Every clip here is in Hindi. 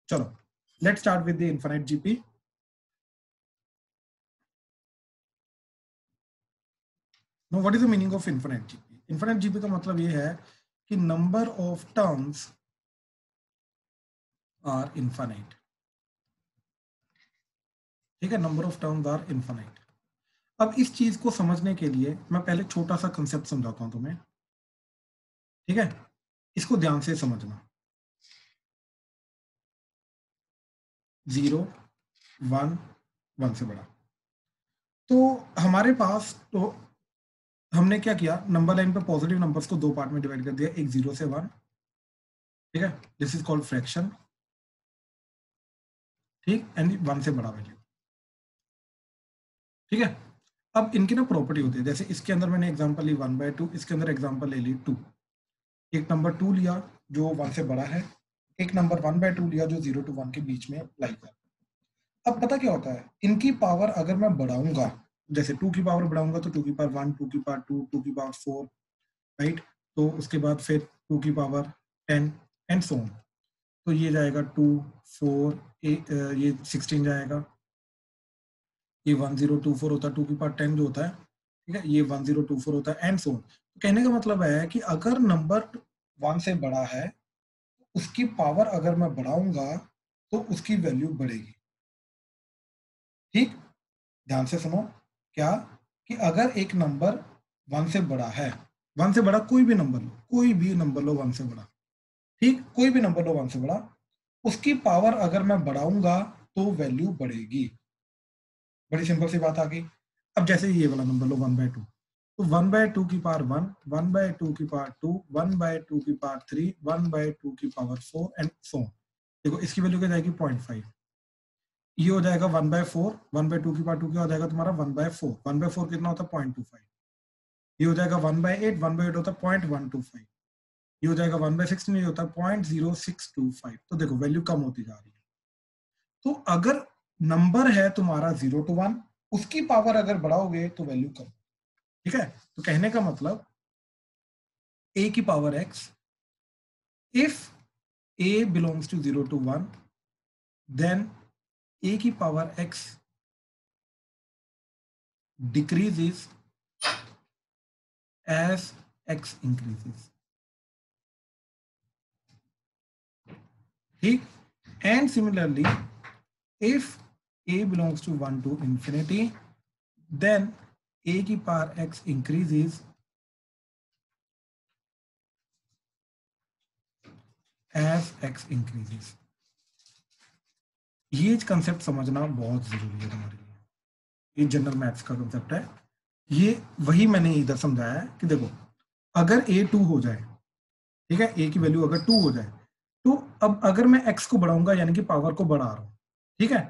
चलो let's start with the infinite GP. No, what is the meaning of infinite GP? Infinite GP का मतलब ये है कि number of terms are infinite. ठीक है, number of terms are infinite. अब इस चीज को समझने के लिए मैं पहले छोटा सा कंसेप्ट समझाता हूं तुम्हें। ठीक है, इसको ध्यान से समझना। 0 1 1 से बड़ा। तो हमारे पास तो हमने क्या किया, नंबर लाइन पे पॉजिटिव नंबर्स को दो पार्ट में डिवाइड कर दिया, एक 0 से 1। ठीक है, दिस इज कॉल्ड फ्रैक्शन। ठीक, एंड 1 से बड़ा वैल्यू। ठीक है, अब इनकी ना प्रॉपर्टी होती है, जैसे इसके अंदर मैंने एग्जांपल ली 1/2, इसके अंदर एग्जांपल ले ली 2। एक नंबर 2 लिया जो 1 से बड़ा है, एक नंबर 1/2 लिया जो 0 to 1 के बीच में लाई कर। अब पता क्या होता है, इनकी पावर अगर मैं बढ़ाऊंगा, जैसे 2 की पावर बढ़ाऊंगा तो 2 की पावर 1, 2 की पावर 2, 2 की पावर 4, राइट। तो उसके बाद फिर 2 की पावर 10 एंड सो ऑन। तो ये जाएगा 2 4 ये 16 जाएगा, ये 1024 होता है, 2 की पावर 10 जो होता है। ठीक है, ये 1024 होता है एंड सो ऑन। कहने का मतलब है कि अगर नंबर 1 से बड़ा है, उसकी पावर अगर मैं बढ़ाऊंगा तो उसकी वैल्यू बढ़ेगी। ठीक, ध्यान से सुनो। क्या कि अगर एक नंबर 1 से बड़ा है, 1 से बड़ा कोई भी नंबर लो, कोई भी नंबर लो 1 से बड़ा, ठीक, कोई भी नंबर लो 1 से बड़ा, उसकी पावर अगर मैं बढ़ाऊंगा तो वैल्यू बढ़ेगी। बड़ी सिंपल सी बात आ गई। अब जैसे ये वाला नंबर लो 1/2, तो 1/2 की पावर 1, 1/2 की पावर 2, 1/2 की पावर 3, 1/2 की पावर 4 एंड सो ऑन। देखो इसकी वैल्यू क्या जाएगी 0.5। ये हो जाएगा 1/4, 1/2 की पावर 2 क्या हो जाएगा तुम्हारा 1/4, 1/4 कितना होता है 0.25। ये हो जाएगा 1/8, 1/8 होता है 0.125। ये हो जाएगा 1/16, ये होता है 0.0625। तो देखो वैल्यू कम होती जा रही है। तो अगर नंबर है तुम्हारा 0 to 1, उसकी पावर अगर बढ़ाओगे तो वैल्यू कम। ठीक है, तो कहने का मतलब a की power x, if a belongs to 0 to 1, then a की power x decreases as x increases. ठीक, and similarly if a belongs to 1 to infinity, then a की power x increases as x increases. ये कंसेप्ट समझना बहुत जरूरी है तुम्हारे लिए, ये जनरल मैथ्स का कंसेप्ट है। ये वही मैंने इधर समझाया है कि देखो अगर a 2 हो जाए, ठीक है, a की वैल्यू अगर 2 हो जाए, तो अब अगर मैं x को बढ़ाऊंगा यानी कि पावर को बढ़ा रहा हूं, ठीक है,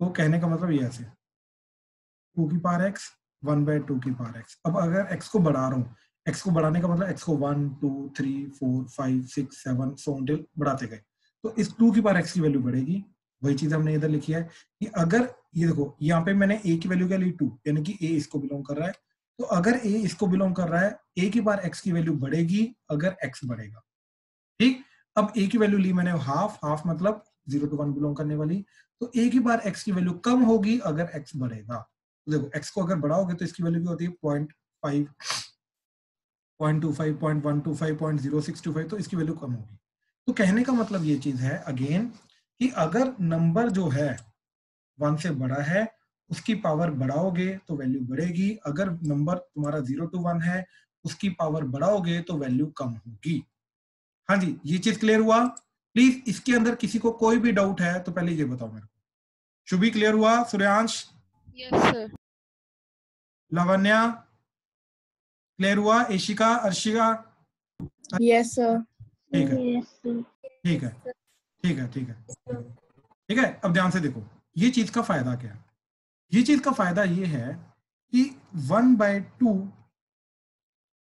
तो कहने का मतलब ये ऐसे 2 की पावर x, 1/2 की पावर x। अब अगर x को बढ़ा रहा हूँ, x को बढ़ाने का मतलब x को 1 2 3 4 5 6 7 सो ऑन बढ़ाते गए, तो इस 2 की पावर x की वैल्यू बढ़ेगी। वही चीज हमने इधर लिखी है कि अगर ये देखो यहाँ पे मैंने a की वैल्यू क्या ली 2, यानी कि a इसको बिलोंग कर रहा है, तो अगर a इसको बिलोंग कर रहा है, a की पावर x की वैल्यू बढ़ेगी अगर x बढ़ेगा। ठीक, अब a की वैल्यू ली मैंने हाफ, हाफ मतलब 0 to 1 बिलोंग करने वाली, तो a की बार x की वैल्यू कम होगी अगर x बढ़ेगा। तो देखो x को अगर बढ़ाओगे तो इसकी वैल्यू क्या होती है 0.5, 0.25, 0.125, 0.0625, तो इसकी वैल्यू कम होगी। तो कहने का मतलब ये चीज है अगेन कि अगर नंबर जो है 1 से बड़ा है, उसकी पावर बढ़ाओगे तो वैल्यू बढ़ेगी, अगर नंबर तुम्हारा 0 to 1 है, उसकी पावर बढ़ाओगे तो वैल्यू कम होगी। हाँ जी, ये चीज क्लियर हुआ? प्लीज इसके अंदर किसी को कोई भी डाउट है तो पहले ये बताओ मेरे को। शुभी क्लियर हुआ? Suryansh? Yes sir. Lavanya clear हुआ? एशिका, अर्शिका? Yes sir. ठीक है, ठीक है, ठीक है, ठीक है, ठीक है। अब ध्यान से देखो ये चीज का फायदा क्या है। ये चीज का फायदा ये है कि 1/2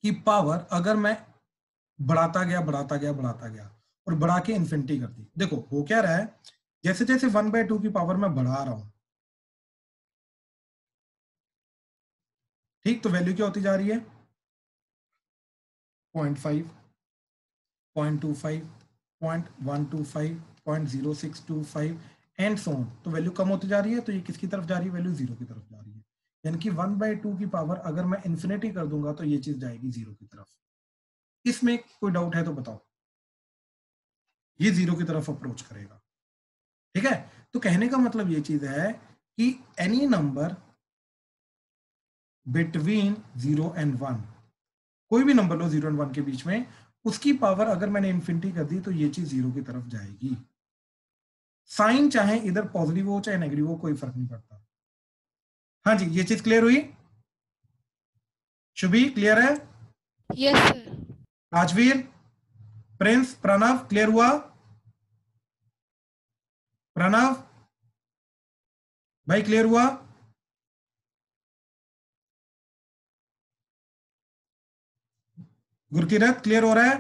की पावर अगर मैं बढ़ाता गया बढ़ाता गया बढ़ाता गया और बढ़ा के इन्फिनिटी कर दी, देखो हो क्या रहा है, जैसे जैसे 1/2 की पावर मैं बढ़ा रहा हूं, ठीक, तो वैल्यू क्या होती जा रही है 0.5, 0.25, 0.125, 0.0625 एंड सो ऑन, तो वैल्यू कम होती जा रही है, तो ये किसकी तरफ जा रही है, वैल्यू 0 की तरफ जा रही है। यानी कि 1/2 की पावर अगर मैं इन्फिनिटी कर दूंगा तो ये चीज जाएगी 0 की तरफ। इसमें कोई डाउट है तो बताओ, ये 0 की तरफ अप्रोच करेगा। ठीक है, तो कहने का मतलब ये चीज है कि एनी नंबर बिटवीन 0 एंड 1, कोई भी नंबर लो 0 एंड 1 के बीच में, उसकी पावर अगर मैंने इन्फिनिटी कर दी तो ये चीज 0 की तरफ जाएगी। साइन चाहे इधर पॉजिटिव हो चाहे नेगेटिव हो, कोई फर्क नहीं पड़ता। हाँ जी, ये चीज क्लियर हुई? शुभी क्लियर है? Yes sir. Rajveer, Prince, Pranav clear हुआ? प्रणव भाई क्लियर हुआ? गुरकीरत क्लियर हो रहा है?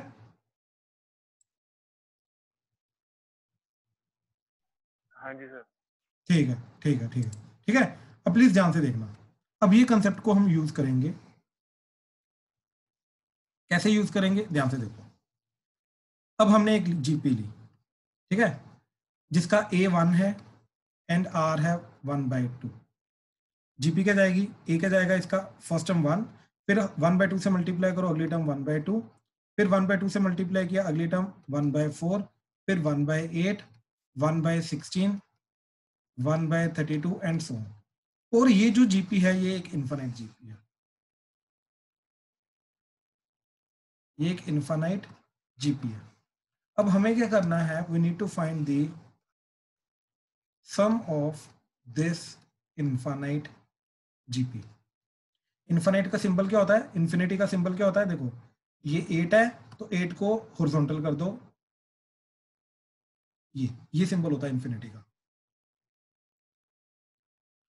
हाँ जी सर। ठीक है, ठीक है, ठीक है, ठीक है। अब प्लीज ध्यान से देखना, अब ये कंसेप्ट को हम यूज करेंगे। कैसे यूज करेंगे, ध्यान से देखो। अब हमने एक जीपी ली, ठीक है, जिसका ए 1 है एंड आर है 1/2। जीपी क्या जाएगी, ए क्या जाएगा, इसका फर्स्ट टर्म 1, फिर 1/2 से मल्टीप्लाई करो, अगली टर्म 1/2, फिर 1/2 से मल्टीप्लाई किया, अगली टर्म 1/4, फिर 1/8, 1/16, 1/32 एंड सो ऑन। और ये जो जीपी है ये एक इन्फिनिट जीपी है, ये एक इन्फिनिट जीपी है। अब हमें क्या करना है, we need to find the sum of this infinite GP. Infinite का सिंबल क्या होता है, इन्फिनिटी का सिंबल क्या होता है, देखो ये 8 है तो 8 को हॉरिजॉन्टल कर दो, ये सिंबल होता है इन्फिनिटी का।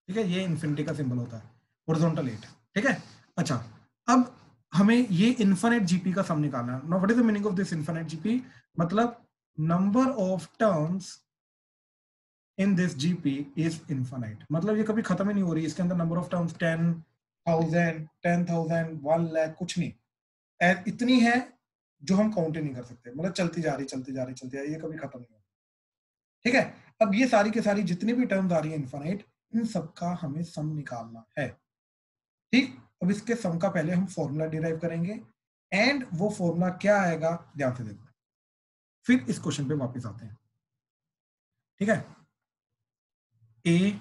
ठीक है, ये इन्फिनिटी का सिंबल होता है, हॉरिजॉन्टल 8। ठीक है, अच्छा, अब हमें ये इन्फिनिट जीपी का सम निकालना है। Now what is the meaning of this infinite GP, मतलब number of terms in this GP is infinite, मतलब ये कभी खत्म ही नहीं हो रही। इसके अंदर नंबर ऑफ टर्म्स 10,000, 10,000, 1 लाख कुछ नहीं, इतनी है जो हम काउंट ही नहीं कर सकते, मतलब चलती जा रही, चलती जा रही, चलती जा रही, ये कभी खत्म नहीं होगी। ठीक है, अब ये सारी के सारी जितनी भी टर्म्स आ रही है इन्फिनिट, इन सबका हमें सम निकालना है। ठीक, अब इसके सम का पहले हम फॉर्मूला डिराइव करेंगे, एंड वो फॉर्मूला क्या आएगा ध्यान से देखो, फिर इस क्वेश्चन पे वापस आते हैं। ठीक है, ए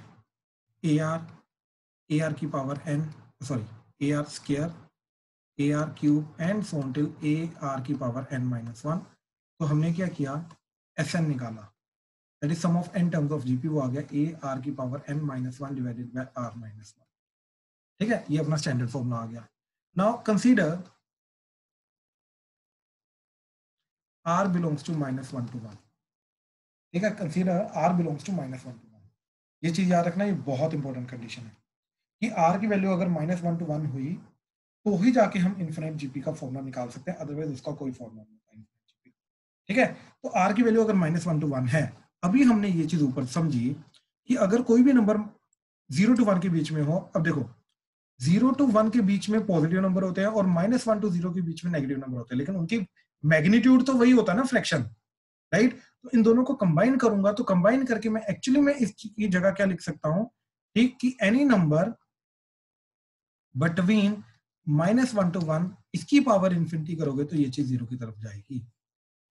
आर की power n, sorry a r square, a r cube and so on till a r की पावर n-1। तो हमने क्या किया, एस एन निकाला, that is sum of n terms of GP, वो आ गया ए आर की power n-1 divided by r-1। ठीक है, ये अपना स्टैंडर्ड फॉर्मूला आ गया। Now consider r belongs to -1 to 1। ठीक है, consider r belongs to -1 to 1। ये चीज याद रखना, ये बहुत इंपॉर्टेंट कंडीशन है कि r की वैल्यू अगर -1 to 1 हुई तो ही जाके हम इन्फिनिट जीपी का फॉर्मूला निकाल सकते हैं, अदरवाइज उसका कोई फॉर्मूला नहीं होता इन्फिनिट जीपी। ठीक है, तो r की वैल्यू अगर -1 to 1 है, अभी हमने ये चीज ऊपर समझी कि अगर कोई भी नंबर 0 to 1 के बीच में हो, अब देखो 0 to 1 के बीच में पॉजिटिव नंबर होते हैं और -1 to 0 के बीच में नेगेटिव नंबर होते हैं, लेकिन उनकी मैग्नीट्यूड तो वही होता है ना, फ्रैक्शन, राइट। तो इन दोनों को कंबाइन करूंगा, तो कंबाइन करके मैं एक्चुअली में इसकी जगह क्या लिख सकता हूं, ठीक, कि एनी नंबर बिटवीन -1 to 1, इसकी पावर इन्फिनिटी करोगे तो ये चीज 0 की तरफ जाएगी।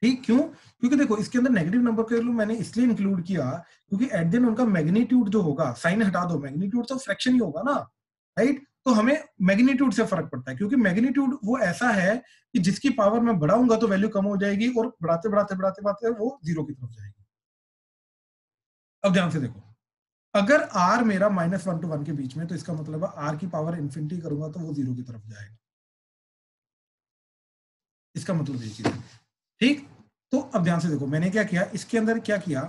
ठीक, क्यों, क्योंकि देखो इसके अंदर नेगेटिव नंबर के मैंने इसलिए इंक्लूड किया क्योंकि एट द एंड उनका मैग्नीट्यूड जो होगा, साइन हटा दो, मैग्नीट्यूड तो फ्रैक्शन ही होगा ना, राइट। तो हमें मैग्नीट्यूड से फर्क पड़ता है, क्योंकि मैग्नीट्यूड वो ऐसा है कि जिसकी पावर मैं बढ़ाऊंगा तो वैल्यू कम हो जाएगी और बढ़ाते बढ़ाते बढ़ाते बढ़ाते वो 0 की तरफ जाएगी। अब ध्यान से देखो, अगर r मेरा -1 to 1 के बीच में, तो इसका मतलब है r की पावर इन्फिनिटी करूंगा तो वो 0 की तरफ जाएगा, इसका मतलब ये चीज है। ठीक, तो अब ध्यान से देखो, मैंने क्या किया, इसके अंदर क्या किया,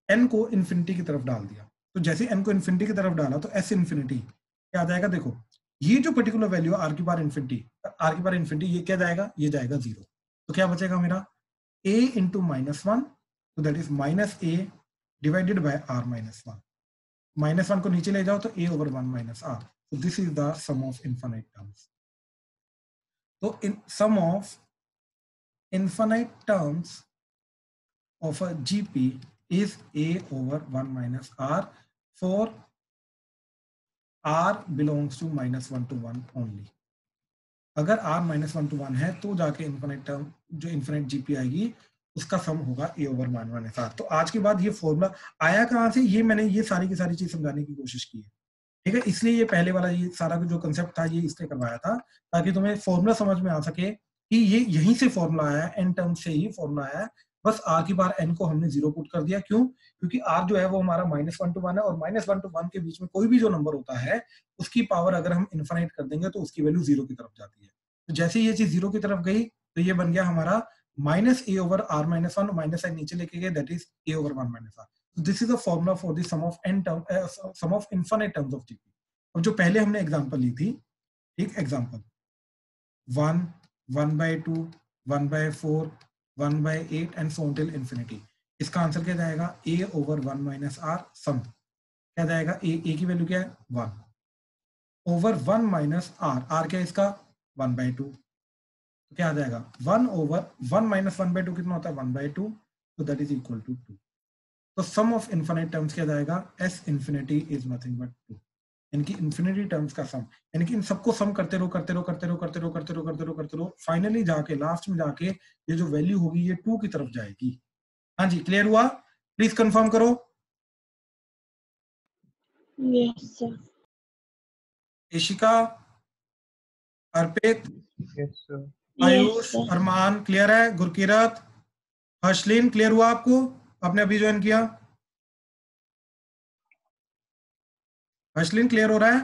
n को इन्फिनिटी की तरफ डाल दिया, तो जैसे n को इन्फिनिटी की तरफ डाला तो s इन्फिनिटी क्या आ जाएगा, देखो ये जो पर्टिकुलर वैल्यू r की पावर इन्फिनिटी, ये क्या जाएगा, ये जाएगा 0। तो क्या बचेगा मेरा, a इंटू -1, तो that is -a divided by r-1। -1 को नीचे ले जाओ तो a over 1 - r, so this is the sum of infinite terms। तो इन सम of infinite terms of a GP is a over 1 minus r for r belongs to -1 to 1 only. अगर r -1 to 1 है तो जाके इन्फिनिट टर्म जो इन्फिनिट जीपी आएगी उसका सम होगा a over 1 minus r. तो आज के बाद ये फॉर्मूला आया कहाँ से, ये मैंने ये सारी की सारी चीज समझाने की कोशिश की है, ठीक है. इसलिए ये पहले वाला ये सारा जो कंसेप्ट था ये इसलिए करवाया था ताकि तुम्हें फॉर्मूला समझ में आ सके कि ये यहीं से फॉर्मूला आया है, एन टर्म से ही फॉर्मूला आया है. बस r की बार n को हमने 0 पुट कर दिया. क्यों? क्योंकि r जो है वो हमारा -1 to 1 है और -1 to 1 के बीच में कोई भी जो नंबर होता है उसकी पावर अगर हम इन्फिनिट कर देंगे तो उसकी वैल्यू 0 की तरफ जाती है. तो जैसे ये चीज 0 की तरफ गई तो ये बन गया हमारा -a over r minus 1, minus n नीचे लेके गए, that is a over 1 minus r. This is a formula for the sum of n term, sum of infinite terms of GP. अब जो पहले हमने एग्जांपल ली थी, ठीक, example 1, 1/2, 1/4, 1/8 and so till infinity. इसका आंसर क्या जाएगा? a over 1 minus r सम क्या जाएगा? a की वैल्यू क्या है? 1 over 1 minus r. r क्या है इसका? 1/2. तो क्या आ जाएगा? 1 over 1 minus 1/2 कितना होता है? 1/2. तो दैट इज इक्वल टू 2. तो सम ऑफ इनफिनिट टर्म्स क्या जाएगा? s infinity is nothing but 2. यानी कि इन्फिनिटी टर्म्स का सम, यानी कि इन सबको सम करते रहो करते रहो करते रहो करते रहो करते रहो करते रहो करते रहो, फाइनली जाके लास्ट में जाके ये जो वैल्यू होगी ये 2 की तरफ जाएगी. हाँ जी, क्लियर हुआ? प्लीज कंफर्म करो. Yes, sir. इशिका, अर्पित, यस सर. आयुष, अरमान क्लियर है? गुरकीरत, हर्षलिन क्लियर हुआ आपको? आपने अभी ज्वाइन किया? हर्षलिन क्लियर हो रहा है?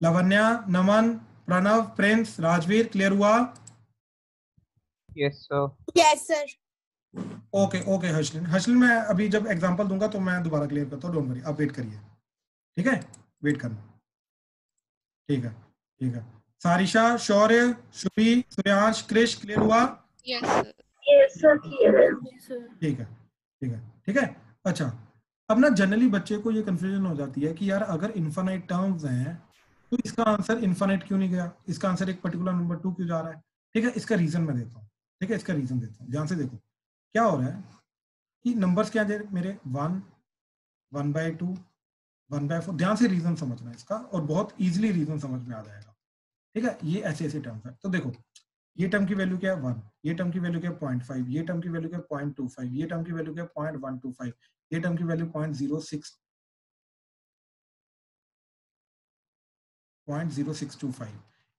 लवन्या, नमन, प्रणव, प्रिंस, राजवीर क्लियर हुआ? Yes sir. Yes, sir. Okay okay Harshleen, Harshleen मैं अभी जब एग्जांपल दूंगा तो मैं दोबारा क्लियर करता हूँ, डोंट वरी, आप वेट करिए, ठीक है, वेट करना, ठीक है ठीक है. सारिशा, शौर्य, शुभी, सूर्यांश, क्रिश क्लियर हुआ? Yes, sir. Yes, sir. Yes, sir. ठीक है ठीक है ठीक है. अच्छा, अब ना जनरली बच्चे को ये कंफ्यूजन हो जाती है कि यार अगर इनफाइनाइट टर्म्स हैं तो इसका आंसर इनफाइनाइट क्यों नहीं गया, इसका आंसर एक पर्टिकुलर नंबर 2 क्यों जा रहा है. ठीक है, इसका रीजन मैं देता हूँ, ठीक है, इसका रीजन देता हूँ. ध्यान से देखो क्या हो रहा है कि नंबर्स क्या है मेरे, 1, 1/2, 1/4. ध्यान से रीजन समझना इसका और बहुत इजीली रीजन समझ में आ जाएगा. ठीक है, ये ऐसे ऐसे टर्म्स है. तो देखो ये टर्म की वैल्यू क्या है? 1. ये टर्म की वैल्यू क्या है? 0.5. ये टर्म की वैल्यू क्या है? 0.25. ये टर्म की वैल्यू क्या है? 0.125. ये टर्म की वैल्यू 0.0625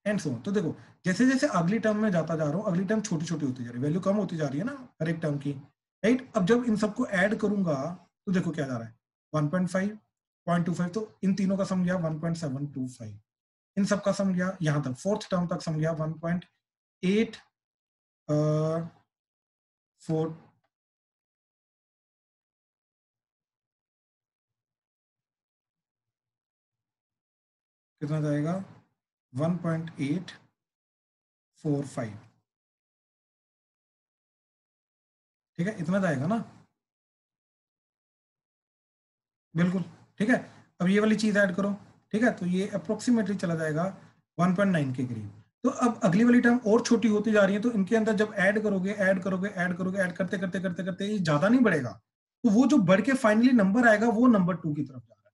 एंड सो. तो देखो जैसे जैसे अगली टर्म में जाता जा रहा हूँ, अगली टर्म छोटी छोटी होती जा रही है, वैल्यू कम होती जा रही है ना हर एक टर्म की, राइट. अब जब इन सबको ऐड करूंगा तो देखो क्या जा रहा है, 1.5, 0.25. तो इन तीनों का सम गया 1.725. इन सब का सम गया यहाँ तक, फोर्थ टर्म तक सम गया 1.8 4. कितना जाएगा? 1.845. ठीक है, इतना जाएगा ना, बिल्कुल ठीक है. अब ये वाली चीज ऐड करो, ठीक है, तो ये अप्रोक्सीमेटली चला जाएगा 1.9 के करीब. तो अब अगली वाली टर्म और छोटी होती जा रही है, तो इनके अंदर जब ऐड करोगे ऐड करोगे ऐड करोगे ऐड करते करते करते करते ये ज्यादा नहीं बढ़ेगा, तो वो जो बढ़ के फाइनली नंबर आएगा वो नंबर 2 की तरफ जा रहा है,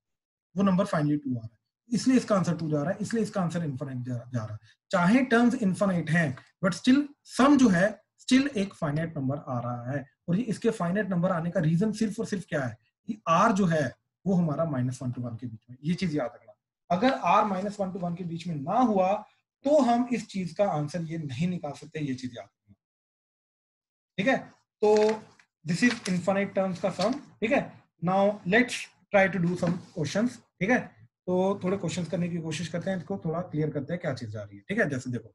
वो नंबर फाइनली 2 आ रहा है, इसलिए इसका आंसर 2 जा रहा है, इसलिए इसका आंसर इनफाइनाइट जा रहा है. चाहे टर्म्स इनफाइनाइट हैं बट स्टिल सम जो है स्टिल एक फाइनाइट नंबर आ रहा है. और ये इसके फाइनाइट नंबर आने का रीजन सिर्फ और सिर्फ क्या है कि r जो है वो हमारा -1 to 1 के बीच में. ये चीज याद रखना, अगर r -1 to 1 के बीच में ना हुआ तो हम इस चीज का आंसर ये नहीं निकाल सकते, ये चीज याद रखना, ठीक है. तो दिस इज इनफाइनाइट टर्म्स का सम. ठीक है, now let's try to do some questions. ठीक है, तो थोड़े क्वेश्चंस करने की कोशिश करते हैं, इसको थोड़ा क्लियर करते हैं क्या चीज आ रही है. ठीक है, जैसे देखो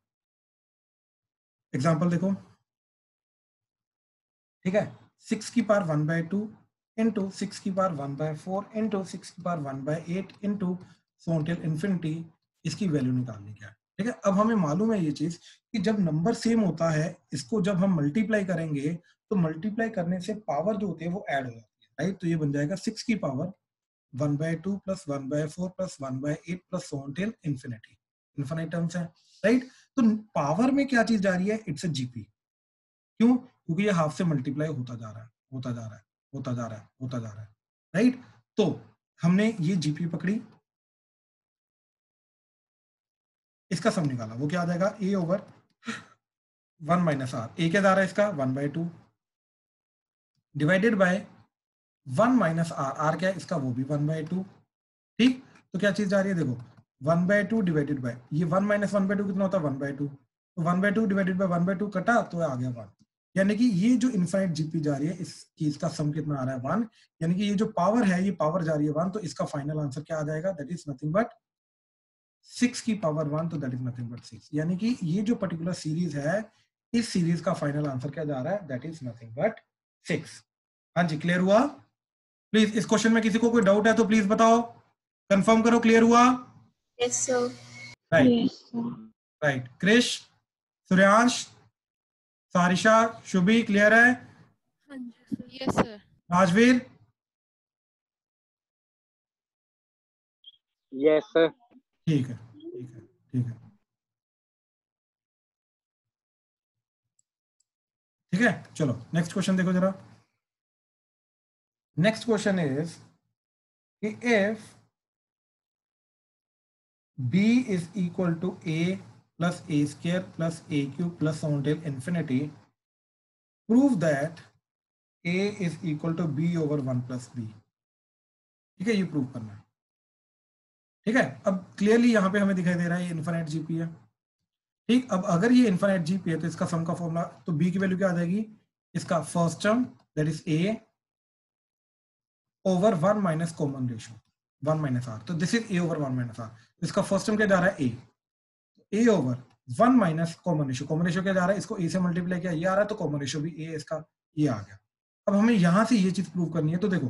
एग्जांपल देखो, ठीक है, 6 की पावर 1/2 इंटू 6 की पावर 1/4 इंटू 6 की पावर 1/8 इंटू सो टिल इंफिनिटी, इसकी वैल्यू निकालनी क्या है. ठीक है, अब हमें मालूम है ये चीज कि जब नंबर सेम होता है इसको जब हम मल्टीप्लाई करेंगे तो मल्टीप्लाई करने से पावर जो होती है वो ऐड हो जाती है, राइट. तो ये बन जाएगा 6 की power 1/2 plus 1/4 plus 1/8 plus so till infinity. Infinite terms है, राइट. तो पावर में क्या चीज जा रही है? It's a GP. क्यों? क्योंकि ये हाफ से मल्टीप्लाई होता जा रहा है, होता जा रहा है, होता जा रहा है, होता जा रहा है, राइट। तो हमने ये जीपी पकड़ी, इसका सम निकाला, वो क्या आ जाएगा? A over 1 minus r. A क्या जा रहा है इसका? 1/2 divided by 1 minus r. R क्या है इसका? वो भी 1/2। ठीक, तो क्या चीज जा रही है? देखो 1/2 डिवाइडेड बाय ये 1 माइनस 1/2 कितना होता है? 1/2। तो 1/2 डिवाइडेड बाय 1/2 कटा तो आ गया 1। यानी कि ये जो इनफाइनाइट जीपी जा रही है इस चीज का सम कितना आ रहा है? 1। यानी कि ये जो पावर है, ये पावर जा रही है 1, तो इसका फाइनल आंसर क्या आ जाएगा? दैट इज नथिंग बट 6 की पावर 1, तो दैट इज नथिंग बट 6। यानी कि ये जो पर्टिकुलर सीरीज है, इस सीरीज का फाइनल आंसर क्या जा रहा है? That is nothing but 6। हाँ जी, क्लियर हुआ? प्लीज इस क्वेश्चन में किसी को कोई डाउट है तो प्लीज बताओ, कंफर्म करो। क्लियर हुआ? Yes, sir. Right, Yes, sir. Right. Krish, Suryansh, Sarisha, Shubhi, clear है? हाँ जी sir. Yes, sir. Rajveer, Yes, sir. ठीक है, ठीक है, ठीक है, ठीक है। चलो नेक्स्ट क्वेश्चन देखो जरा। Next question is if b is equal to a plus a square plus a cube plus so on till infinity, prove that a is equal to b over 1 plus b। ठीक है, ये प्रूव करना है। ठीक है, अब क्लियरली यहाँ पे हमें दिखाई दे रहा है ये इनफाइनाइट जीपी है। ठीक, अब अगर ये इनफाइनाइट जीपी है तो इसका सम का फॉर्मूला, तो b की वैल्यू क्या आ जाएगी? इसका first term that is a over 1 minus common ratio 1 minus are. तो this is a over 1 minus R. इसका फर्स्ट टर्म क्या जा रहा है? a over 1 minus common ratio. Common ratio क्या जा रहा है? इसको a से मल्टीप्लाई किया, ये आ रहा है, तो कॉमन रेशियो भी a इसका ये आ गया। अब हमें यहां से ये चीज प्रूव करनी है। तो देखो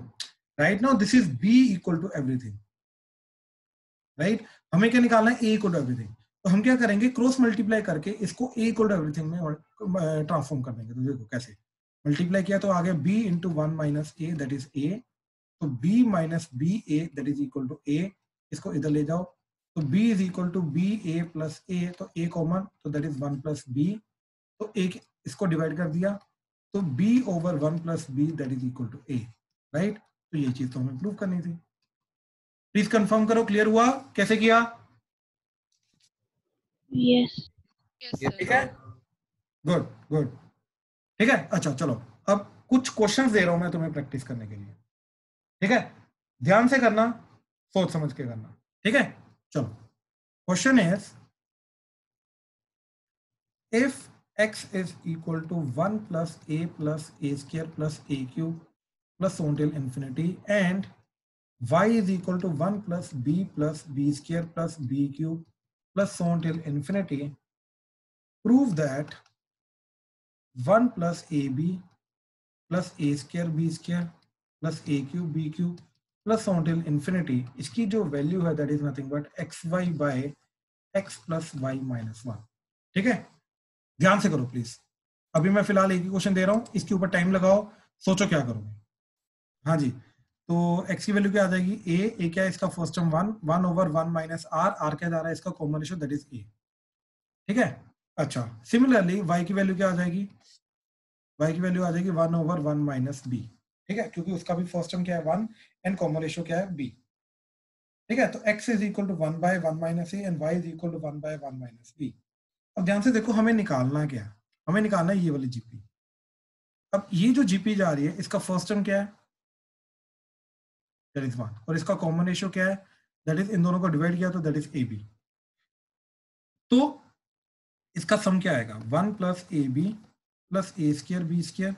right now this is b equal to everything, right. हमें क्या निकालना है? a equal to everything. तो हम क्या करेंगे? क्रॉस मल्टीप्लाई करके इसको a इक्वल टू एवरीथिंग में ट्रांसफॉर्म कर देंगे। तो देखो कैसे मल्टीप्लाई किया, तो आ गया b into 1 minus a that is a। तो b minus B A that is equal to a। इसको इधर ले जाओ, तो b is equal to B A plus A. तो a कॉमन, तो दैट इज 1 प्लस b। तो एक इसको डिवाइड कर दिया, तो b over 1 plus b that is equal to a, right. तो ये चीज तो हमें प्रूव करनी थी। प्लीज कंफर्म करो, क्लियर हुआ? कैसे किया? Yes. Yes, Yes, sir. ठीक है, गुड गुड। ठीक है, अच्छा चलो अब कुछ क्वेश्चंस दे रहा हूं मैं तुम्हें प्रैक्टिस करने के लिए। ठीक है, ध्यान से करना, सोच समझ के करना। ठीक है, चलो question is if x is equal to 1 plus a square plus a cube plus so on till infinity, and y is equal to 1 plus b square plus b cube plus so on till infinity, prove that 1 plus ab plus a square b square plus a cube b cube plus so on till infinity, इसकी जो वैल्यू है that is nothing but xy by x plus y minus 1। ठीक है, ध्यान से करो प्लीज। अभी मैं फिलहाल एक ही क्वेश्चन दे रहा हूं, इसके ऊपर टाइम लगाओ, सोचो क्या करोगे। हाँ जी, तो x की वैल्यू क्या आ जाएगी? a क्या है इसका? First term 1 over 1 minus r क्या जा रहा है इसका? Common ratio that is a। ठीक है, अच्छा सिमिलरली y की वैल्यू क्या आ जाएगी? y की वैल्यू आ जाएगी 1 ओवर 1 माइनस b। ठीक है, क्योंकि उसका भी फर्स्ट टर्म क्या है 1 एंड कॉमन रेशियो क्या है b। ठीक है, तो x is equal to 1 by 1 minus a and y is equal to 1 by 1 minus b। अब ध्यान से देखो, हमें निकालना क्या है? हमें निकालना है ये वाली जीपी। अब ये जो जीपी जा रही है इसका फर्स्ट टर्म क्या है? दैट इज 1, और इसका कॉमन रेशियो क्या है? दैट इज इन दोनों को डिवाइड किया तो दैट इज ए बी। तो इसका सम क्या आएगा? 1 plus a b plus a square b square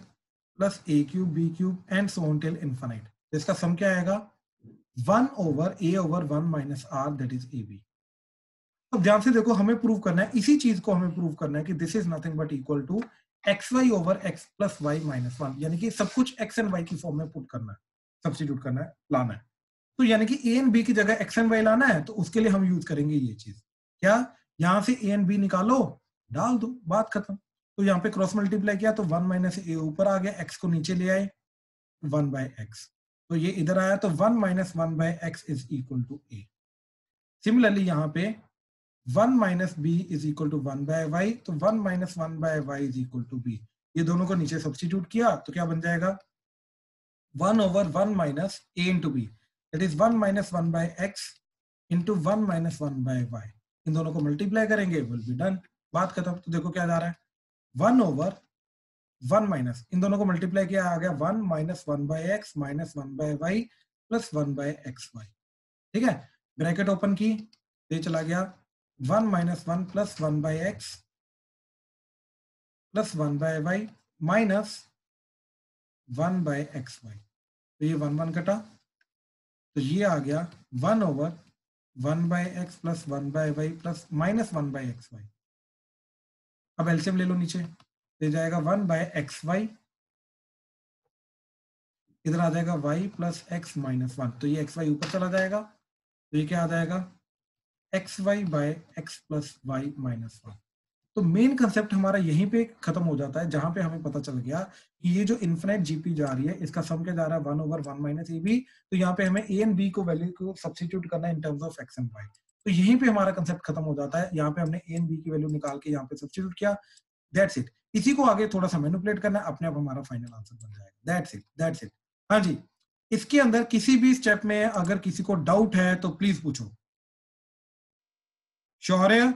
plus a cube b cube and so on till infinite. तो इसका सम क्या आएगा? 1 over a over 1 minus r that is a b. अब ध्यान से देखो, हमें प्रूव करना है, इसी चीज को हमें प्रूव करना है कि this is nothing but equal to x y over x plus y minus 1। यानी कि सब कुछ एक्स एंड वाई की फॉर्म में पुट करना है, सब्स्टिट्यूट करना है, लाना है। तो यानी कि ए एंड बी की जगह एक्स एंड वाई लाना है, तो उसके लिए हम यूज करेंगे ये चीज। क्या? यहां से ए एंड बी निकालो, डाल दो, बात खत्म। तो यहाँ पे क्रॉस मल्टीप्लाई किया तो 1 माइनस ए ऊपर आ गया, एक्स को नीचे ले आए 1 बाय एक्स। तो ये इधर आया तो 1 minus 1 by x is equal to a. Similarly यहाँ पे 1 minus b is equal to 1 by y, तो 1 minus 1 by y is equal to b. ये दोनों को नीचे सब्स्टिट्यूट किया तो क्या बन जाएगा 1/1 minus a into b, that is 1 minus 1 by x into 1 minus 1 by y। इन दोनों को मल्टीप्लाई करेंगे, विल बी डन, बात खत्म। तो देखो क्या जा रहा है 1/1 माइनस, इन दोनों को मल्टीप्लाई किया आ गया 1 minus 1 by x minus 1 by y plus 1 by xy। ठीक है, ब्रैकेट ओपन की, ये चला गया 1 minus 1 plus 1 by x plus 1 by y minus 1 by xy। तो ये 1 1 कटा, तो ये आ गया 1/1 by x plus 1 by y plus minus 1 by x y. अब एलसीएम ले लो, नीचे दे जाएगा 1 बाय एक्स वाई, इधर आ जाएगा y प्लस एक्स माइनस 1, तो ये एक्स वाई ऊपर चला जाएगा, तो ये क्या आ जाएगा x y by x plus y minus 1। तो मेन कंसेप्ट हमारा यहीं पे खत्म हो जाता है, जहां पे हमें पता चल गया कि ये जो इन्फिनिट जीपी जा रही है इसका सम क्या जा रहा है 1/1 माइनस ए बी। तो यहाँ पे हमें ए एंड बी को वैल्यू को सब्स्टिट्यूट करना है in terms of x and y. तो यहीं पे हमारा कंसेप्ट खत्म हो जाता है, यहाँ पे हमने ए एंड बी की वैल्यू निकाल के यहाँ पे सब्स्टिट्यूट किया, दैट्स इट। इसी को आगे थोड़ा सा मैनिपुलेट करना है, अपने आप हमारा फाइनल आंसर बन जाएगा, दैट्स इट, दैट्स इट। हाँ जी, इसके अंदर किसी भी स्टेप में अगर किसी को डाउट है तो प्लीज पूछो। शौर्य,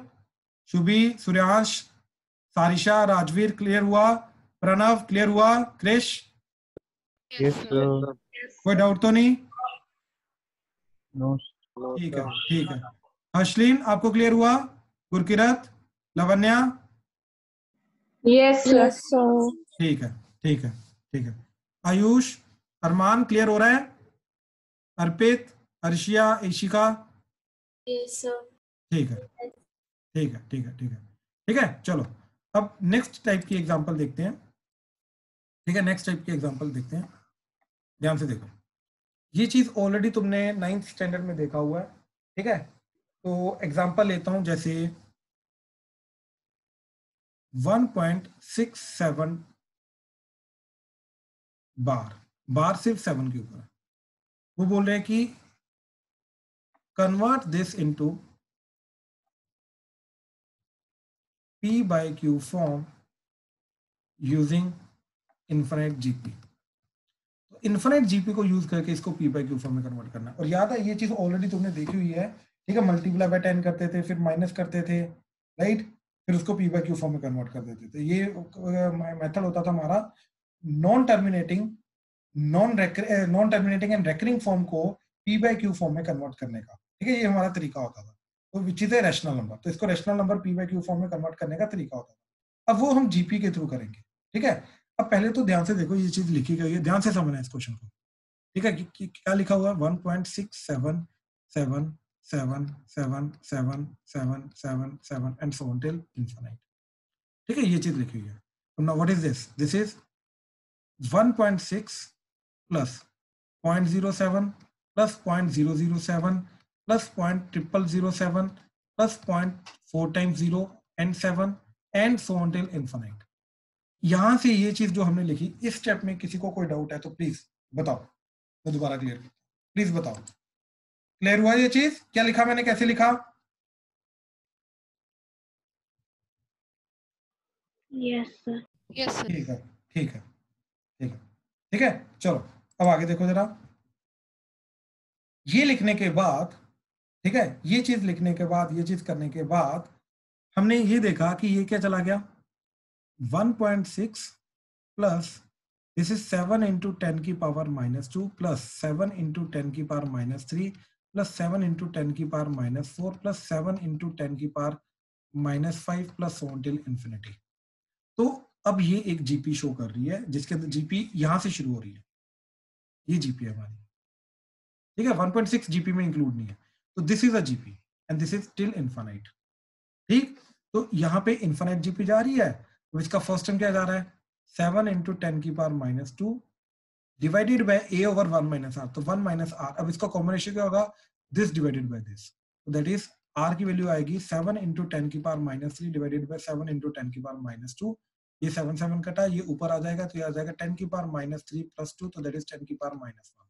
शुभी, सूर्यांश, सारिशा, राजवीर क्लियर हुआ? प्रणव क्लियर हुआ? क्रिश? Yes, sir. कोई डाउट तो नहीं? No. ठीक है, ठीक है। हर्षलीन आपको क्लियर हुआ? गुरकिरत, लवन्या? Yes, sir. ठीक है, ठीक है, ठीक है। आयुष, अरमान क्लियर हो रहा है? अर्पित, अर्शिया, ईशिका? Yes, sir. ठीक है, ठीक है, ठीक है, ठीक है, ठीक है। चलो अब नेक्स्ट टाइप की एग्जांपल देखते हैं। ठीक है, नेक्स्ट टाइप की एग्जांपल देखते हैं, ध्यान से देखो। ये चीज ऑलरेडी तुमने 9th स्टैंडर्ड में देखा हुआ है। ठीक है, तो एग्जांपल लेता हूं, जैसे 1.67 बार सिर्फ 7 के ऊपर है। वो बोल रहे हैं कि convert this into P by Q form using infinite GP. तो इन्फिनिट जीपी को यूज करके इसको P by Q फॉर्म में कन्वर्ट करना है। और याद है ये चीज ऑलरेडी तुमने देखी हुई है। ठीक है, मल्टीप्लाई बाय 10 करते थे, फिर माइनस करते थे, राइट, फिर उसको P by Q फॉर्म में कन्वर्ट कर देते थे। ये मेथड होता था हमारा non terminating and recurring form को P by Q फॉर्म में कन्वर्ट करने का। ठीक है, ये हमारा तरीका होता था। तो which is a rational number, तो इसको rational number P by Q form में कन्वर्ट करने का तरीका होता था। अब वो हम जीपी के थ्रू करेंगे। ठीक है, अब पहले तो ध्यान से देखो, ये चीज लिखी गई है, ध्यान से समझना है इस क्वेश्चन को। ठीक है, क्या लिखा हुआ है 1.6777777777 and so on till infinite. ठीक है, ये चीज लिखी हुई है। Now what is this? This is 1.6 plus 0.07 plus 0.007 plus 0.0007 plus 0.4 times 0 and 7 and so on till infinite. यहां से ये चीज जो हमने लिखी, इस स्टेप में किसी को कोई डाउट है तो प्लीज बताओ, मैं दोबारा क्लियर करता हूं, प्लीज बताओ। क्लियर हुआ ये चीज? क्या लिखा मैंने, कैसे लिखा? Yes, sir. Yes, sir. ठीक है, ठीक है, ठीक है, ठीक है। चलो अब आगे देखो जरा। ये लिखने के बाद, ठीक है, ये चीज लिखने के बाद, ये चीज करने के बाद हमने ये देखा कि ये क्या चला गया 1.6 प्लस दिस इज 7 इंटू 10 की पावर -2 प्लस 7 इंटू 10 की पावर -3 प्लस 7 इंटू 10 की पावर -4 प्लस 7 इंटू 10 की power -5 plus on till infinity. तो अब ये एक जीपी शो कर रही है, जिसके अंदर जीपी यहां से शुरू हो रही है, ये जीपी है हमारी। ठीक है, 1.6 जीपी में इंक्लूड नहीं है, तो this is a GP and this is till infinite. ठीक, तो यहाँ पे इनफाइनाइट जीपी जा रही है, तो इसका फर्स्ट टर्म क्या जा रहा है 7 इंटू 10 की power -2 divided by a over 1 minus are, तो 1 माइनस आर। अब इसका कॉम्बिनेशन क्या होगा, दिस डिवाइडेड बाय दिस, तो दैट इज r की वैल्यू आएगी 7 इंटू 10 की पावर -3 डिवाइडेड बाय 7 इंटू 10 की पावर -2। ये 7 7 कटा, ये ऊपर आ जाएगा, तो ये आ जाएगा 10 की पावर -3 प्लस 2, तो दैट इज 10 की पावर -1,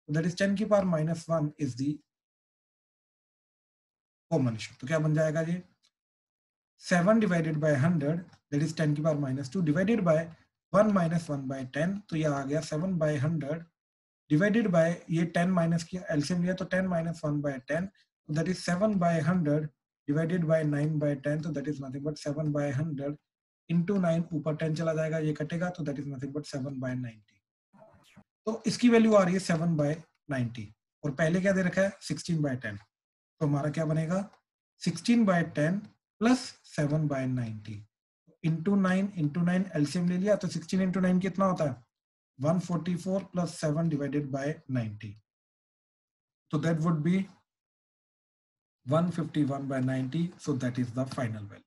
तो दैट इज 10 की पावर -1 इज दी कॉम्बिनेशन। तो क्या बन जाएगा ये 7 डिवाइडेड बाय 100, दैट इज 10 की पावर -2 डिवाइडेड बाय 1 माइनस 1/10, तो ये आ गया 7/100 डिवाइडेड बाय, ये 10 माइनस किया, एलसीएम लिया तो 10 माइनस 1/10, तो दैट इज 7/100 डिवाइडेड बाय 9/10, तो that is nothing but 7/100 into 9, ऊपर 10 चला जाएगा, ये कटेगा, तो दैट इज नथिंग बट 7/90। तो इसकी वैल्यू आ रही है 7/90, और पहले क्या दे रखा है 16/10, तो हमारा क्या बनेगा 16/10 प्लस 7/90 इंटू 9 एलसीएम ले लिया, तो 16 इंटू 9 कितना होता है 144 plus 7 divided by 90, so that would be 151/90, so that is the final value.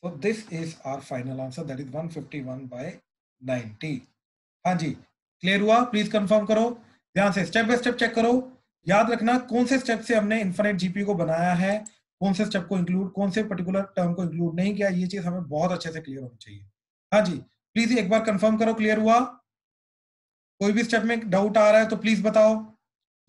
So this is our final answer, that is 151/90. हाँ जी, क्लियर हुआ? प्लीज कंफर्म करो, ध्यान से स्टेप बाय स्टेप चेक करो। याद रखना कौन से स्टेप से हमने इनफिनिट जीपी को बनाया है, कौन से स्टेप को इंक्लूड, कौन से पर्टिकुलर टर्म को इंक्लूड नहीं किया, ये चीज हमें बहुत अच्छे से क्लियर होनी चाहिए। हाँ जी, प्लीज एक बार कंफर्म करो क्लियर हुआ। कोई भी स्टेप में डाउट आ रहा है तो प्लीज बताओ।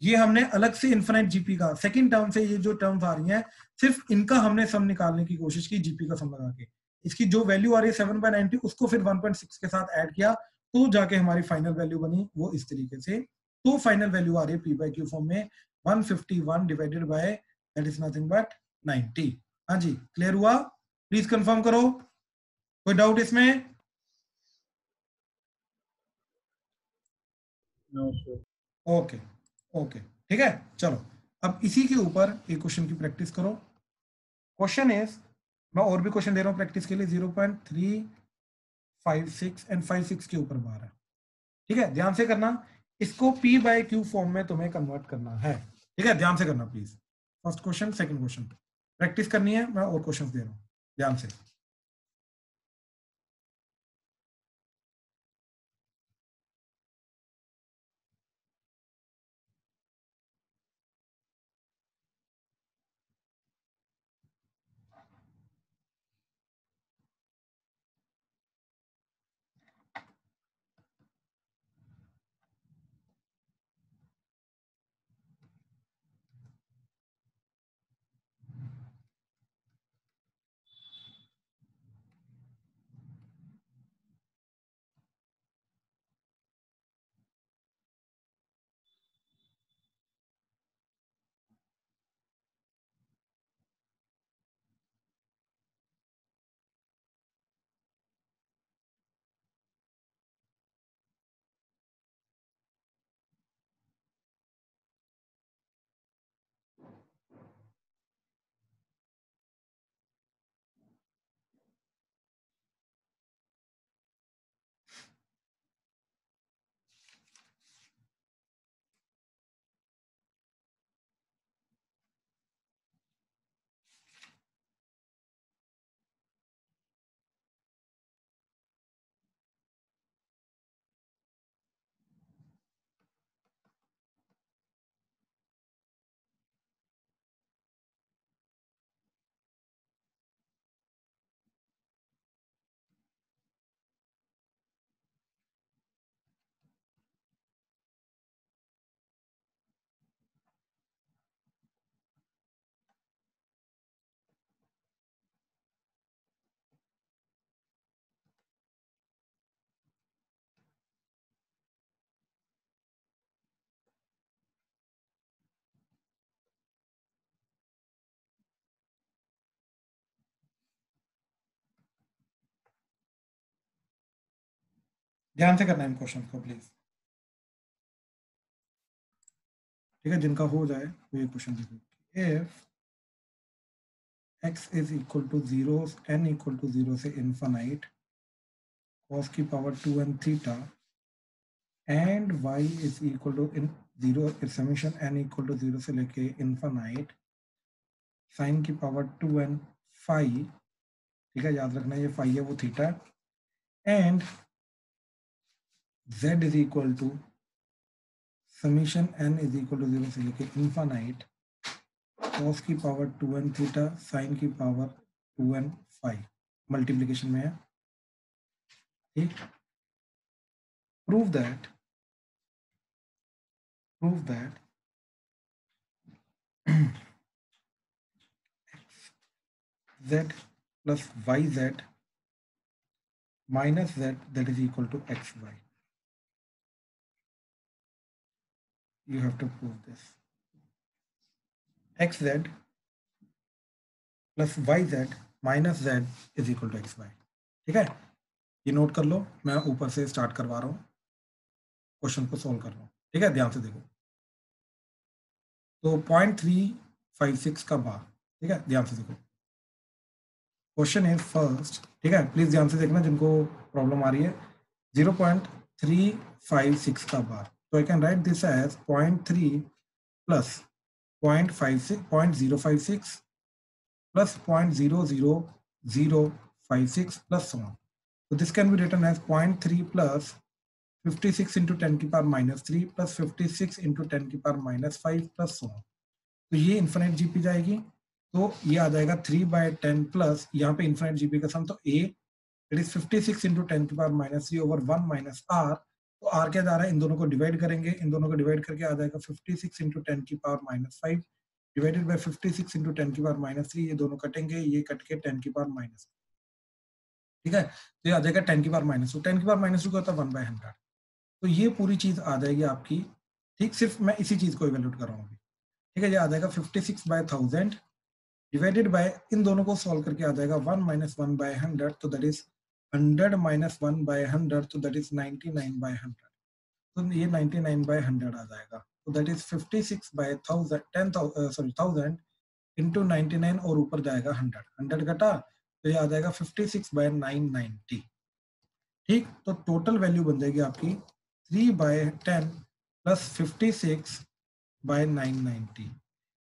ये हमने अलग से इन्फिनिट जीपी का सेकंड टर्म से, ये जो टर्म्स आ रही हैं सिर्फ इनका हमने सम निकालने की कोशिश की जीपी का सम लगा के, इसकी जो वैल्यू आ रही है 7/90 उसको फिर 1.6 के साथ ऐड किया, तो जाके हमारी फाइनल वैल्यू बनी वो इस तरीके से। तो फाइनल वैल्यू आ रही है p/q फॉर्म में 151 divided by that is nothing but 90। हाँ जी, क्लियर हुआ? प्लीज कंफर्म करो, कोई डाउट इसमें? No, sir. ओके ओके, ठीक है, चलो अब इसी के ऊपर एक क्वेश्चन की प्रैक्टिस करो। क्वेश्चन इज, मैं और भी क्वेश्चन दे रहा हूं प्रैक्टिस के लिए, 0.356 एंड 56 के ऊपर बार है, ठीक है, ध्यान से करना। इसको p/q फॉर्म में तुम्हें कन्वर्ट करना है, ठीक है, ध्यान से करना please. First question, second question practice करनी है, मैं और क्वेश्चन दे रहा हूं, ध्यान से। ध्यान से करना है इन क्वेश्चन को प्लीज, ठीक है, जिनका हो जाए वो ये क्वेश्चन देखो। If x is equal to 0, n equal to 0 से इनफाइनाइट cos की power 2n theta and y is equal to इन 0 समेशन n इक्वल टू 0 से लेके इनफाइनाइट sin की पावर 2n फाई, ठीक है, याद रखना ये फाई है वो theta, and z is equal to summation n is equal to 0 से लेके इनफाइनाइट cos की पावर 2n थीटा sin की पावर 2n फाई, मल्टीप्लिकेशन में है, ठीक। Prove that z plus yz minus z that is equal to xy. You have to prove this. xz plus yz minus z is equal to xy. ठीक है, ये नोट कर लो, मैं ऊपर से स्टार्ट करवा रहा हूँ, क्वेश्चन को सोल्व कर रहा हूँ। ठीक है, ध्यान से देखो। तो 0.356 का बार, ठीक है, ध्यान से देखो। क्वेश्चन इज फर्स्ट, ठीक है, प्लीज ध्यान से देखना जिनको प्रॉब्लम आ रही है। 0.356 का बार, तो I can write this as 0.3 plus 0.056 plus 0.00056 plus so on. So this can be written as 0.3 plus 56 into 10 की पावर minus 3 plus 56 into 10 की power minus 5 plus so on. तो ये इन्फिनिट जीपी जाएगी, तो ये आ जाएगा 3/10 प्लस यहाँ पे इन्फिनिट जीपी का सम, तो a इट इज 56 into 10 की power minus 3 over 1 minus r. तो r क्या जा रहा है, इन दोनों को डिवाइड करेंगे, इन दोनों को डिवाइड करके आ जाएगा 56 into 10 की power minus 5 divided by 56 into 10 की पावर minus 3, ये दोनों कटेंगे, ये कट के 10 की पावर minus, ठीक है, तो ये आ जाएगा 10 की पावर -2, 10 की पावर -2 का होता है 1/100। तो ये पूरी चीज आ जाएगी आपकी, ठीक, सिर्फ मैं इसी चीज को इवैल्यूएट कर रहा हूँ अभी, ठीक है, ये आ जाएगा 56/1000 डिवाइडेड बाय, इन दोनों को सॉल्व करके आ जाएगा 1 - 1/100, तो दैट इज 100 - 1/100, तो दैट इज 99/100, तो ये 99/100 आ जाएगा, तो दैट इज 56/1000 इंटू 99 और ऊपर जाएगा 100 घटा, तो ये आ जाएगा 56/990, ठीक। तो टोटल वैल्यू बन जाएगी आपकी 3/10 प्लस 56/990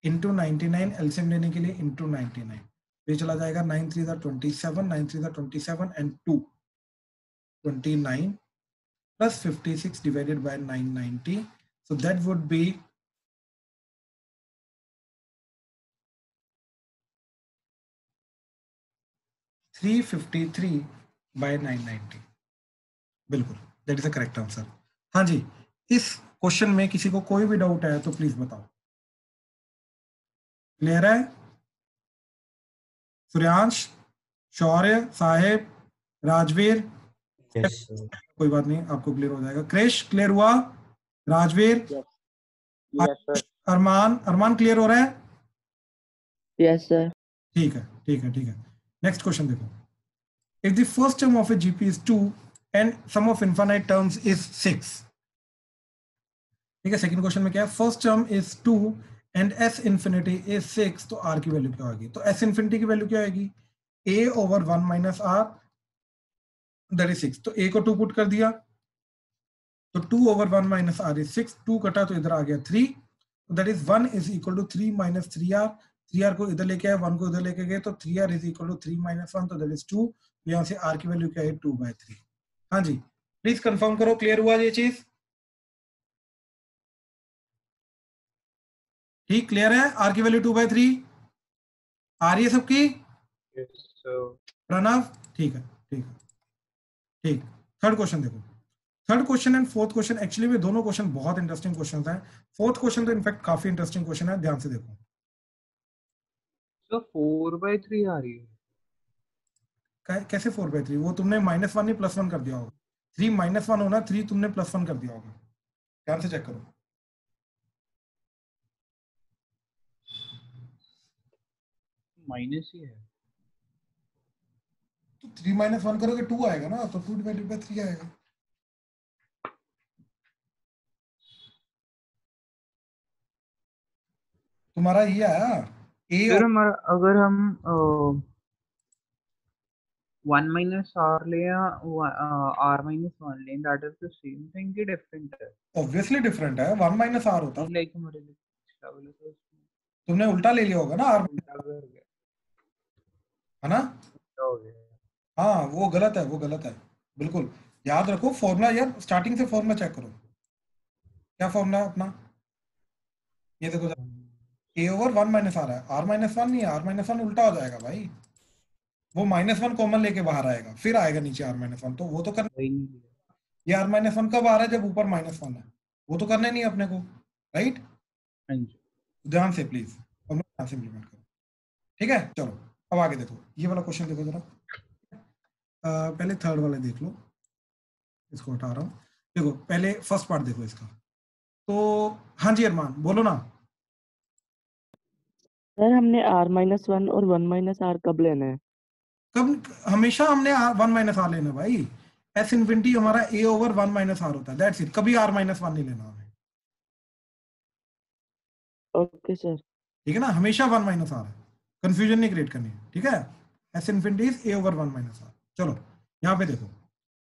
इंटू 99, एलसीएम लेने के लिए इंटू 99, ये चला जाएगा 9 3 27, 9 3 27 and 2 29 plus 56 divided by 990, so that would be 353/990, बिल्कुल, that is the correct answer. हाँ जी, इस क्वेश्चन में किसी को कोई भी डाउट है तो प्लीज बताओ। क्लियर है? सूर्यांश, शौर्य, साहेब, राजवीर? yes sir. कोई बात नहीं, आपको क्लियर हो जाएगा। क्रिश क्लियर हुआ? राजवीर? Yes sir. अरमान क्लियर हो रहा है? Yes sir. ठीक है, ठीक है, ठीक है। नेक्स्ट क्वेश्चन देखो। If the first term of a GP is 2 and sum of infinite terms is 6, ठीक है, सेकंड क्वेश्चन में क्या है, first term is 2 and s infinity is 6, तो r की वैल्यू क्या होगी, तो s इंफिनिटी की वैल्यू क्या आएगी, a over 1 minus r that is 6, तो a को 2 पुट कर दिया, तो 2 over 1 minus r is 6, 2 कटा तो इधर आ गया 3, तो that is 1 is equal to 3 minus 3r, 3r को इधर लेके आए, 1 को इधर लेके गए, तो 3r is equal to 3 minus 1, तो दैट इज 2, यहाँ से r की वैल्यू क्या है 2/3। हाँ जी, प्लीज कंफर्म करो, क्लियर हुआ ये चीज? ठीक, क्लियर है, r की वैल्यू 2/3 आ रही है सबकी? Yes sir. प्रणव? ठीक है, ठीक है, ठीक। थर्ड क्वेश्चन देखो, third question and fourth question, actually में दोनों क्वेश्चन बहुत इंटरेस्टिंग क्वेश्चन हैं। फोर्थ क्वेश्चन तो इनफैक्ट काफी इंटरेस्टिंग क्वेश्चन है, ध्यान से देखो। So 4/3 आ रही है। कैसे 4/3? वो तुमने -1 नहीं +1 कर दिया होगा, 3 -1 होना, 3 तुमने +1 कर दिया होगा, ध्यान से चेक करो। माइनस ही है। तो 3 - 1 करोगे 2 आएगा ना, तो 2/3 आएगा। तुम्हारा ये आया a सर हमारा अगर हम 1 minus r ले या r minus 1 ले, that is the same thing कि different है? ऑब्वियसली डिफरेंट है, 1 - r होता, Like हमारे लिए extra वाला तो तुमने उल्टा ले लिया होगा ना, r उल्टा कर गया, है ना? उल्टा हो गया। हाँ, वो गलत है, वो गलत है, बिल्कुल याद रखो फॉर्मूला यार, स्टार्टिंग से फॉर्मूला चेक करो, क्या फॉर्मूला है अपना, ये देखो, a over 1 minus r है, r - 1 नहीं है, r - 1 उल्टा हो जाएगा भाई, वो -1 कॉमन लेके बाहर आएगा, फिर आएगा नीचे r - 1, तो वो तो करना, वही नहीं लिया। ये r - 1 कब आ रहा है, जब ऊपर -1 है, वो तो करना नहीं है अपने को, राइट? हाँ जी। ध्यान से प्लीज, फॉर्मूला ध्यान से इंप्लीमेंट करो, ठीक है। चलो अब आगे देखो, ये वाला क्वेश्चन देखो जरा, पहले थर्ड वाले देख लो, इसको हटा रहा हूँ। देखो पहले फर्स्ट पार्ट देखो इसका। तो हाँ जी अरमान बोलो ना। सर हमने r-1 और 1 - r कब लेना है? कब? हमेशा हमने 1 - r लेना भाई। एस इन्फिनिटी हमारा a ओवर 1 - r होता है, दैट्स इट। कभी r-1 नहीं लेना हमें, ओके सर। ठीक है ना। हमेशा 1 - r, कंफ्यूजन नहीं क्रिएट करनी, ठीक है। S infinity is a over 1 - r। चलो यहाँ पे देखो,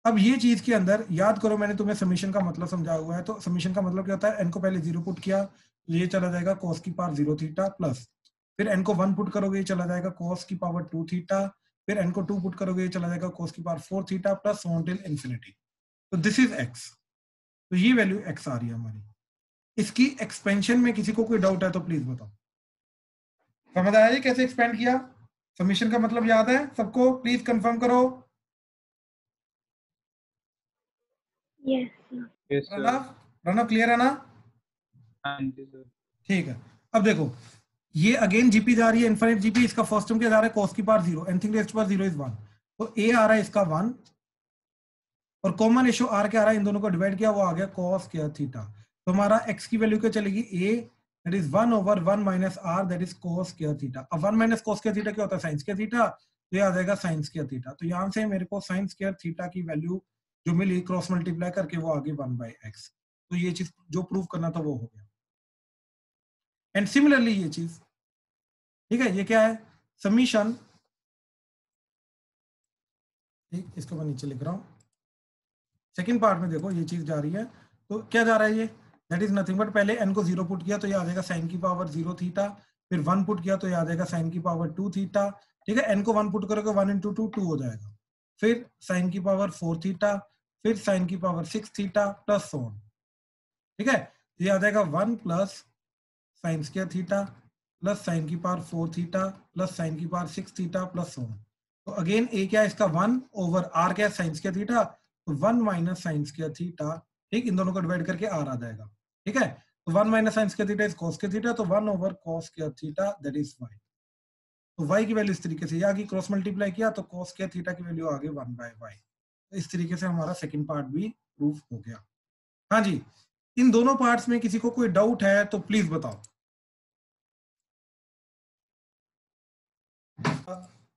अब ये चीज के अंदर याद करो, मैंने तुम्हें समीशन का मतलब समझाया हुआ है। तो समीशन का मतलब क्या होता है, एन को पहले 0 पुट किया तो ये चला जाएगा cos की पावर 0 थीटा प्लस, फिर एन को 1 पुट करोगे ये चला जाएगा cos की पावर 2 थीटा, फिर एन को 2 पुट करोगे ये चला जाएगा cos की power 4 theta plus so on till infinity. तो दिस इज x। तो ये वैल्यू x आ रही है हमारी। इसकी एक्सपेंशन में किसी को कोई डाउट है तो प्लीज बताओ। समझ आया ये कैसे एक्सपेंड किया? समीशन का मतलब याद है सबको? प्लीज कंफर्म करो। Yes, sir. Yes, sir. Pranav clear है ना? हाँ जी सर। ठीक है। अब देखो ये अगेन जीपी जा रही है, इनफाइनाइट जीपी। इसका फर्स्ट टर्म क्या जा रहा है, cos की power 0, anything raised to power 0 is 1। तो a आ रहा है इसका 1 और कॉमन रेशियो r क्या आ रहा है, इन दोनों को डिवाइड किया वो आ गया cos स्क्वायर थीटा। तो हमारा x की वैल्यू क्या चलेगी, a that is 1 over 1 - r that is cos square theta. अब 1 - cos स्क्वायर थीटा क्या होता है, sin स्क्वायर थीटा। तो ये आ जाएगा sin स्क्वायर थीटा। तो यहां से मेरे को sin स्क्वायर थीटा की वैल्यू जो मिली क्रॉस मल्टीप्लाई करके वो आ गई 1/x। तो ये चीज जो प्रूव करना था वो हो गया। एंड सिमिलरली ये चीज, ठीक है, ये क्या है, समीशन, ठीक, इसको मैं नीचे लिख रहा हूं। सेकंड पार्ट में देखो ये चीज जा रही है। तो क्या जा रहा है ये, दैट इज नथिंग बट पहले n को 0 पुट किया तो ये आ जाएगा sin की पावर 0 थीटा, फिर 1 पुट किया तो ये आ जाएगा sin की पावर 2 थीटा, ठीक है। n को 1 पुट करोगे 1 × 2 2 हो जाएगा, फिर sin की पावर 4 थीटा, फिर sin की power 6 theta plus so on, ठीक है। ये आ जाएगा 1 plus sin square theta plus sin की पावर 4 थीटा प्लस sin की power 6 theta plus so on. तो अगेन a क्या है इसका 1 ओवर r क्या है sin स्क्वायर थीटा, तो 1 माइनस sin स्क्वायर थीटा, ठीक, इन दोनों को डिवाइड करके r आ जाएगा, ठीक है। तो 1 minus sin square theta is cos square theta, तो 1 over cos square theta that is y। तो y की वैल्यू इस तरीके से आ गई, क्रॉस मल्टीप्लाई किया तो cos स्क्वायर थीटा की वैल्यू आ गई 1/y। तो इस तरीके से हमारा सेकंड पार्ट भी प्रूफ हो गया। हाँ जी, इन दोनों पार्ट्स में किसी को कोई डाउट है तो प्लीज बताओ।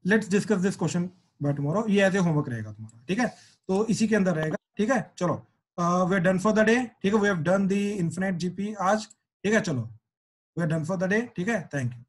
Let's discuss this question by tomorrow. ये एज ए होमवर्क रहेगा तुम्हारा, ठीक है। तो इसी के अंदर रहेगा, ठीक है। चलो we are done for the day, ठीक है। We have done the infinite GP आज, ठीक है। चलो we are done for the day, ठीक है। Thank you.